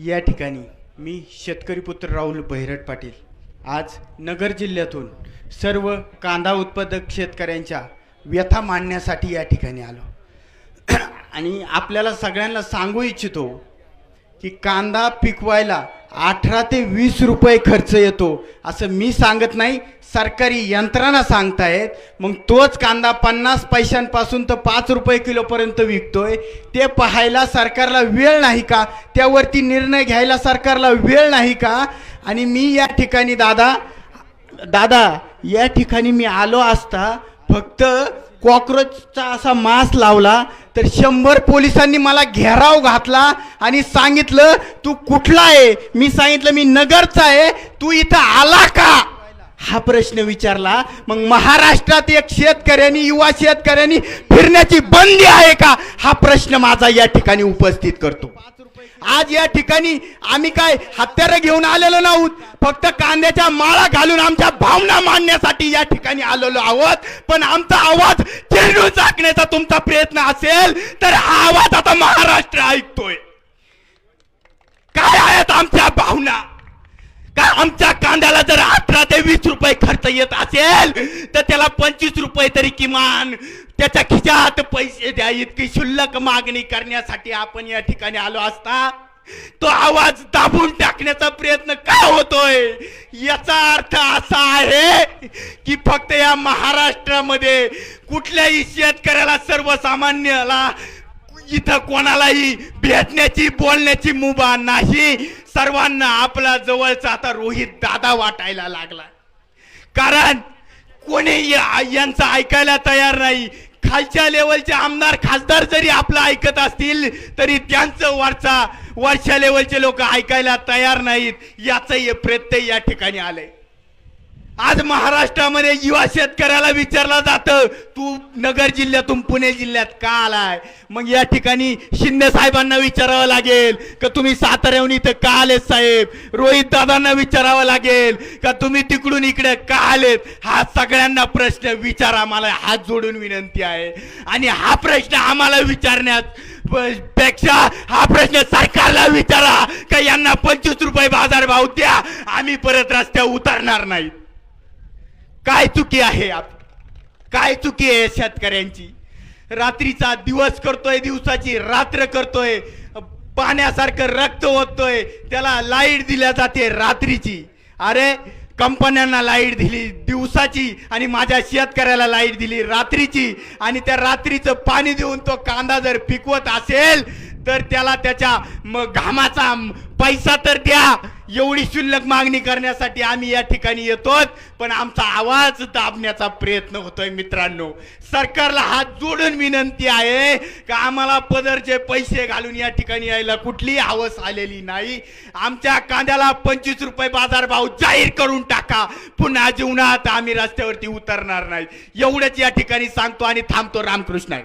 या ठिकाणी मी शेतकरी पुत्र राहुल भैरट पाटील आज नगर जिल्ह्यातून सर्व कांदा उत्पादक शेतकऱ्यांच्या व्यथा मांडण्यासाठी या ठिकाणी आलो आणि आपल्याला सगळ्यांना सांगू इच्छितो की कांदा पिकवायला 18 ते 20 रुपये खर्च येतो असं मी सांगत नाही, सरकारी यंत्रणा सांगतायत। मग तोच कांदा 50 पैशांपासून तर 5 रुपये किलोपर्यंत विकतोय। ते पाहायला सरकारला वेळ नाही का? त्यावरती निर्णय घ्यायला सरकारला वेळ नाही का? आणि मी या ठिकाणी दादा या ठिकाणी मी आलो असता फक्त कॉकरोचचा असा मास्क लावला तर 100 पोलिसांनी मला घेराव घातला आणि सांगितलं तू कुठला आहे? मी सांगितलं मी नगरचा आहे। तू इथं आला का हा प्रश्न विचारला। मग महाराष्ट्रात एक शेतकऱ्यांनी युवा शेतकऱ्यांनी फिरण्याची बंदी आहे का हा प्रश्न माझा या ठिकाणी उपस्थित करतो। आज या ठिकाणी आम्ही काय हत्यारं घेऊन आलेलो नाहीत, फक्त कांद्याच्या माळा घालून आमच्या भावना मांडण्यासाठी या ठिकाणी आलेलो आहोत। पण आमचा आवाज चिरडून टाकण्याचा तुमचा प्रयत्न असेल तर हा आवाज आता महाराष्ट्र ऐकतोय। काय आहेत आमच्या भावना? का आमच्या कांद्याला जर 18 ते 20 रुपये खर्च येत असेल तर त्याला 25 रुपये तरी किमान त्याच्या खिशात पैसे द्या इतकी शुल्लक मागणी करण्यासाठी आपण या ठिकाणी आलो असता तो आवाज दाबून टाकण्याचा प्रयत्न का होतोय? याचा अर्थ असा आहे की फक्त या महाराष्ट्रामध्ये कुठल्याही शेतकऱ्याला सर्वसामान्याला इथं कोणालाही भेटण्याची बोलण्याची मुभा नाही। सर्वांना आपला जवळचा आता रोहित दादा वाटायला लागला, कारण कोणी यांचं ऐकायला तयार नाही। खालच्या लेवलचे आमदार खासदार जरी आपलं ऐकत असतील तरी त्यांचं वरच्या लेवलचे लोक ऐकायला तयार नाहीत। याचं हे प्रत्यय या ठिकाणी आलंय। आज महाराष्ट्रामध्ये युवा शेतकऱ्याला विचारलं जातं तू नगर जिल्ह्यातून पुणे जिल्ह्यात का आलाय? मग या ठिकाणी शिंदे साहेबांना विचारावं लागेल का तुम्ही साताऱ्याहून इथं का आलेत साहेब? रोहित दादांना विचारावं लागेल का तुम्ही तिकडून इकडे का आलेत? हा सगळ्यांना प्रश्न विचारा, मला हात जोडून विनंती आहे। आणि हा प्रश्न आम्हाला विचारण्यात पेक्षा हा प्रश्न सरकारला विचारा का यांना 25 रुपये बाजारभाव द्या, आम्ही परत रस्त्यावर उतरणार नाही। काय चुकी आहे? काय चुकी आहे शेतकऱ्यांची? रात्रीचा दिवस करतोय, दिवसाची रात्र करतोय, पाण्यासारखं रक्त ओततोय, त्याला लाईट दिल्या जाते रात्रीची। अरे कंपन्यांना लाईट दिली दिवसाची आणि माझ्या शेतकऱ्याला लाईट दिली रात्रीची, आणि त्या रात्रीचं पाणी देऊन तो कांदा जर पिकवत असेल तर त्याला त्याच्या घामाचा पैसा तर द्या। एवढी शुल्लक मागणी करण्यासाठी आम्ही या ठिकाणी येतो, पण आमचा आवाज दाबण्याचा प्रयत्न होतोय। मित्रांनो, सरकारला हात जोडून विनंती आहे का आम्हाला पदरचे पैसे घालून या ठिकाणी यायला कुठलीही हवस आलेली नाही। आमच्या कांद्याला 25 रुपये बाजारभाव जाहीर करून टाका, पुन्हा जीवनात आम्ही रस्त्यावरती उतरणार नाही। एवढंच या ठिकाणी सांगतो आणि थांबतो। रामकृष्ण।